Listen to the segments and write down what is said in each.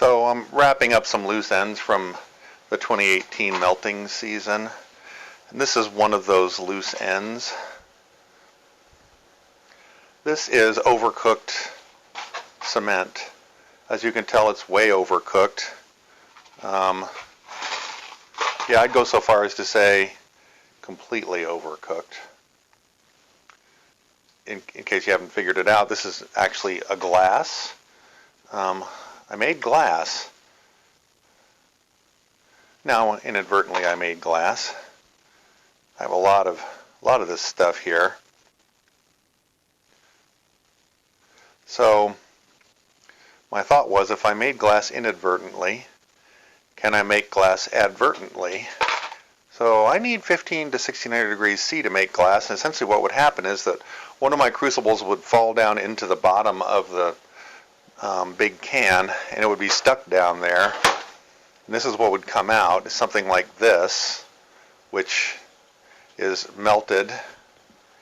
So I'm wrapping up some loose ends from the 2018 melting season. And this is one of those loose ends. This is overcooked cement. As you can tell, it's way overcooked. Yeah, I'd go so far as to say completely overcooked. In case you haven't figured it out, this is actually a glass. I made glass. Now, inadvertently, I made glass. I have a lot of this stuff here. So, my thought was, if I made glass inadvertently, can I make glass advertently? So I need 15 to 1600 degrees C to make glass, and essentially what would happen is that one of my crucibles would fall down into the bottom of the big can, and it would be stuck down there. And this is what would come out, is something like this, which is melted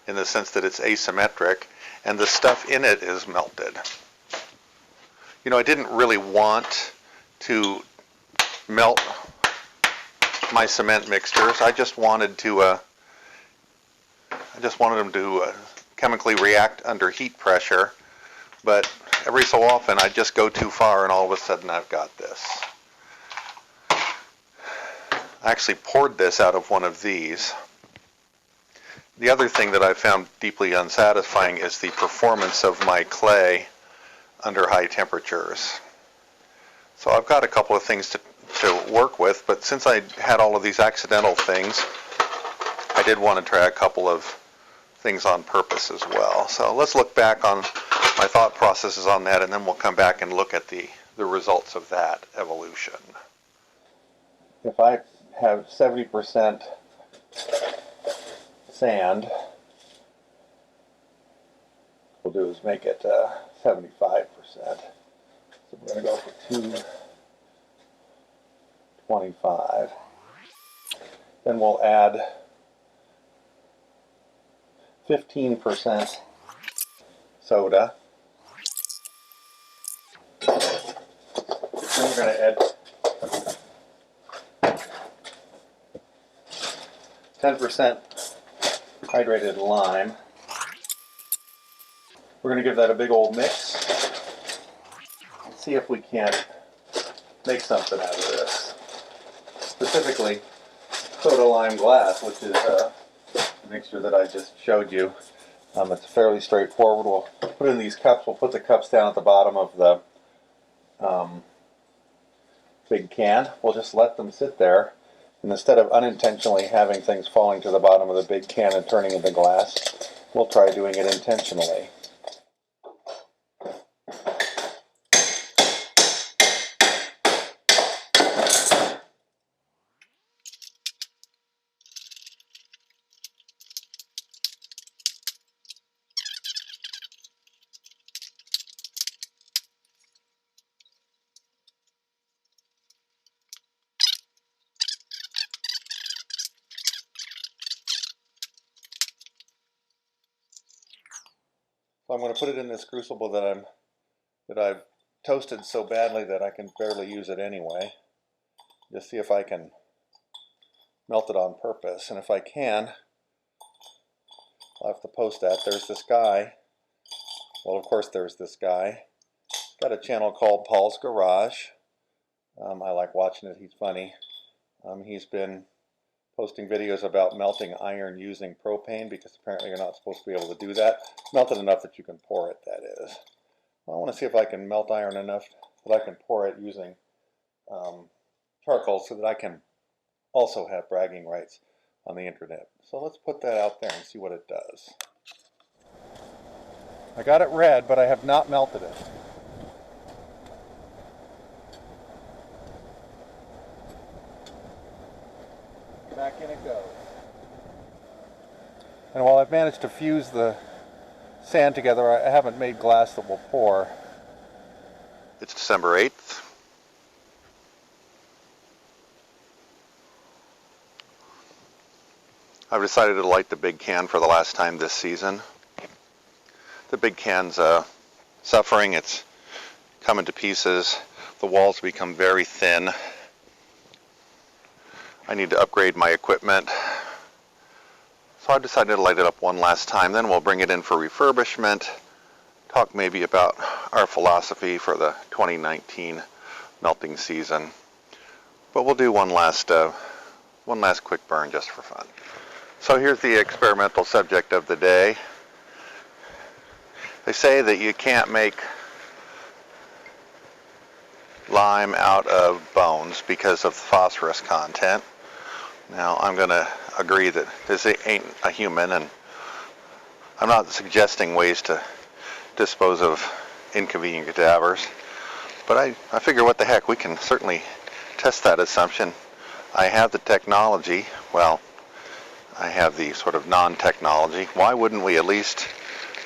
in the sense that it's asymmetric, and the stuff in it is melted. You know, I didn't really want to melt my cement mixtures. I just wanted them to chemically react under heat pressure, but every so often I just go too far and all of a sudden I've got this. I actually poured this out of one of these. The other thing that I found deeply unsatisfying is the performance of my clay under high temperatures. So I've got a couple of things to work with, but since I had all of these accidental things, I did want to try a couple of things on purpose as well. So let's look back on my thought processes on that, and then we'll come back and look at the results of that evolution. If I have 70% sand, what we'll do is make it 75%. So we're going to go for 225. Then we'll add 15% soda. Then we're going to add 10% hydrated lime. We're going to give that a big old mix and see if we can't make something out of this. Specifically, soda lime glass, which is the mixture that I just showed you. It's fairly straightforward. We'll put in these cups. We'll put the cups down at the bottom of the big can. We'll just let them sit there. And instead of unintentionally having things falling to the bottom of the big can and turning into glass, we'll try doing it intentionally. So I'm going to put it in this crucible that I've toasted so badly that I can barely use it anyway. Just see if I can melt it on purpose. And if I can, I'll have to post that. There's this guy. Well, of course there's this guy. Got a channel called Paul's Garage. I like watching it. He's funny. He's been posting videos about melting iron using propane, because apparently you're not supposed to be able to do that. Melted enough that you can pour it, that is. Well, I want to see if I can melt iron enough that I can pour it using charcoal, so that I can also have bragging rights on the internet. So let's put that out there and see what it does. I got it red, but I have not melted it. Back in it goes. And while I've managed to fuse the sand together, I haven't made glass that will pour. It's December 8th. I've decided to light the big can for the last time this season. The big can's suffering. It's coming to pieces. the walls become very thin. I need to upgrade my equipment. So I decided to light it up one last time, then we'll bring it in for refurbishment, talk maybe about our philosophy for the 2019 melting season. But we'll do one last quick burn just for fun. So here's the experimental subject of the day. They say that you can't make lime out of bones because of the phosphorus content. Now I'm going to agree that this ain't a human, and I'm not suggesting ways to dispose of inconvenient cadavers, but I figure what the heck, we can certainly test that assumption. I have the technology, well, I have the sort of non-technology. Why wouldn't we at least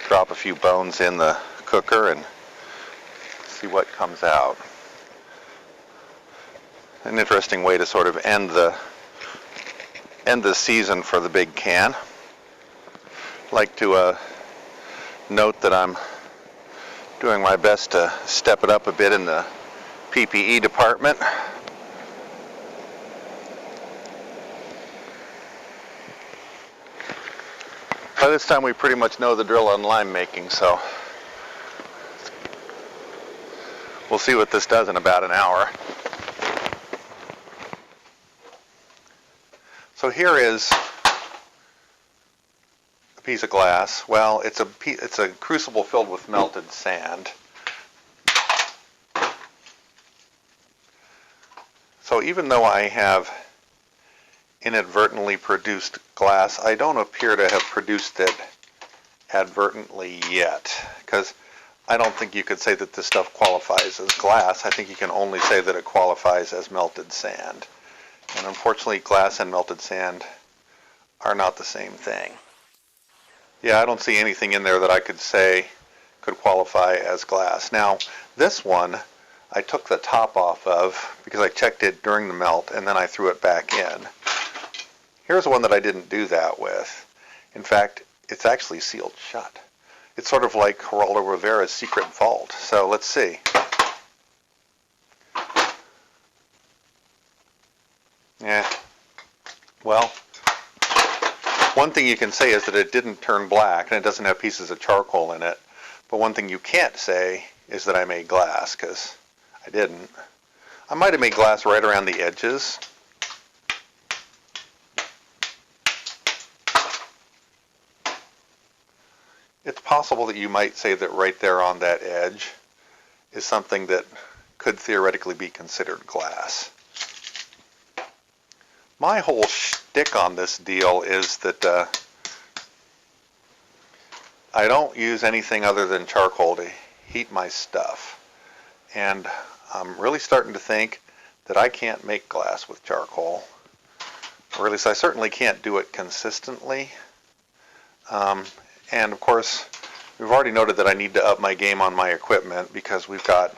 drop a few bones in the cooker and see what comes out? An interesting way to sort of end the season for the big can. I'd like to note that I'm doing my best to step it up a bit in the PPE department. By this time we pretty much know the drill on lime making, so we'll see what this does in about an hour. So here is a piece of glass. Well, it's a crucible filled with melted sand. So even though I have inadvertently produced glass, I don't appear to have produced it advertently yet, because I don't think you could say that this stuff qualifies as glass. I think you can only say that it qualifies as melted sand. And unfortunately, glass and melted sand are not the same thing. Yeah, I don't see anything in there that I could say could qualify as glass. Now, this one I took the top off of because I checked it during the melt, and then I threw it back in. Here's one that I didn't do that with. In fact, it's actually sealed shut. It's sort of like Geraldo Rivera's secret vault. So let's see. Yeah. Well, one thing you can say is that it didn't turn black and it doesn't have pieces of charcoal in it. But one thing you can't say is that I made glass, because I didn't. I might have made glass right around the edges. It's possible that you might say that right there on that edge is something that could theoretically be considered glass. My whole shtick on this deal is that I don't use anything other than charcoal to heat my stuff. And I'm really starting to think that I can't make glass with charcoal. Or at least I certainly can't do it consistently. And of course, we've already noted that I need to up my game on my equipment because we've got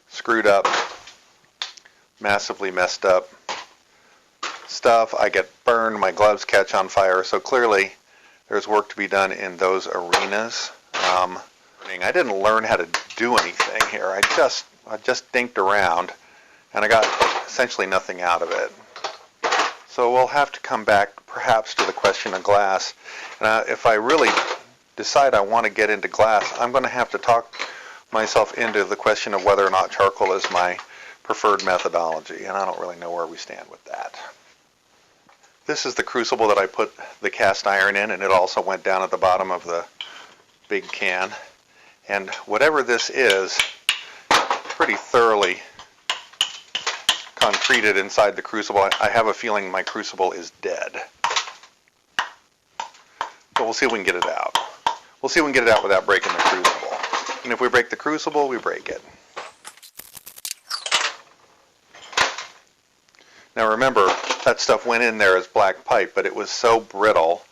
screwed up, massively messed up stuff. I get burned, my gloves catch on fire, so clearly there's work to be done in those arenas. I didn't learn how to do anything here. I just dinked around and I got essentially nothing out of it. So we'll have to come back perhaps to the question of glass. If I really decide I want to get into glass, I'm going to have to talk myself into the question of whether or not charcoal is my preferred methodology, and I don't really know where we stand with that. This is the crucible that I put the cast iron in, and it also went down at the bottom of the big can. And whatever this is, pretty thoroughly concreted inside the crucible. I have a feeling my crucible is dead. But we'll see if we can get it out. We'll see if we can get it out without breaking the crucible. And if we break the crucible, we break it. Now remember, that stuff went in there as black pipe, but it was so brittle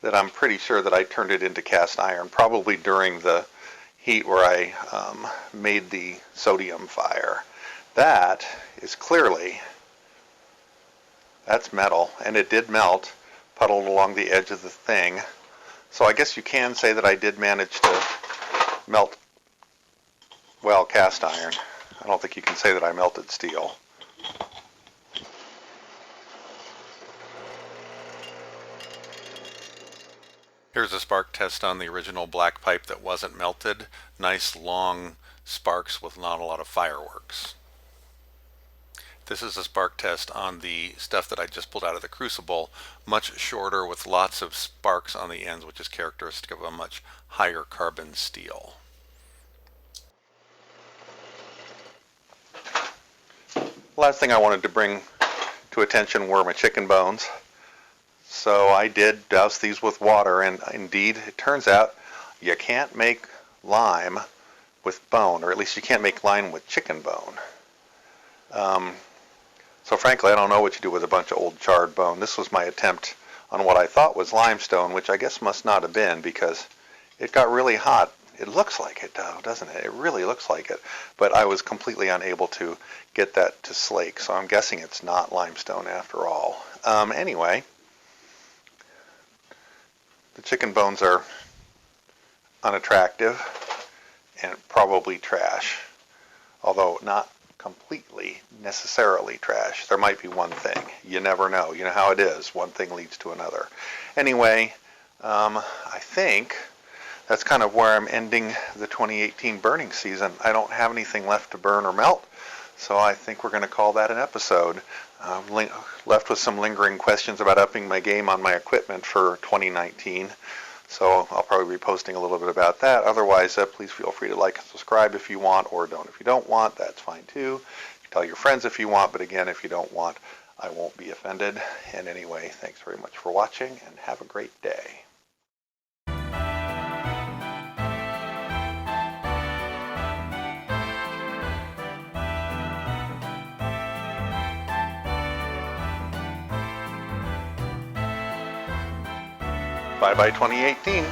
that I'm pretty sure that I turned it into cast iron, probably during the heat where I made the sodium fire. That is clearly, that's metal, and it did melt, puddled along the edge of the thing. So I guess you can say that I did manage to melt, well, cast iron. I don't think you can say that I melted steel. Here's a spark test on the original black pipe that wasn't melted. Nice long sparks with not a lot of fireworks. This is a spark test on the stuff that I just pulled out of the crucible, much shorter with lots of sparks on the ends, which is characteristic of a much higher carbon steel. Last thing I wanted to bring to attention were my chicken bones. So I did douse these with water, and indeed it turns out you can't make lime with bone, or at least you can't make lime with chicken bone. So frankly, I don't know what you do with a bunch of old charred bone. This was my attempt on what I thought was limestone, which I guess must not have been, because it got really hot. It looks like it, though, doesn't it? It really looks like it. But I was completely unable to get that to slake, so I'm guessing it's not limestone after all. Anyway, the chicken bones are unattractive and probably trash, although not completely necessarily trash. There might be one thing. You never know. You know how it is. One thing leads to another. Anyway, I think that's kind of where I'm ending the 2018 burning season. I don't have anything left to burn or melt, so I think we're going to call that an episode. Left with some lingering questions about upping my game on my equipment for 2019. So I'll probably be posting a little bit about that. Otherwise, please feel free to like and subscribe if you want, or don't if you don't want. That's fine too. You can tell your friends if you want, but again, if you don't want, I won't be offended. And anyway, thanks very much for watching, and have a great day. Bye-bye 2018.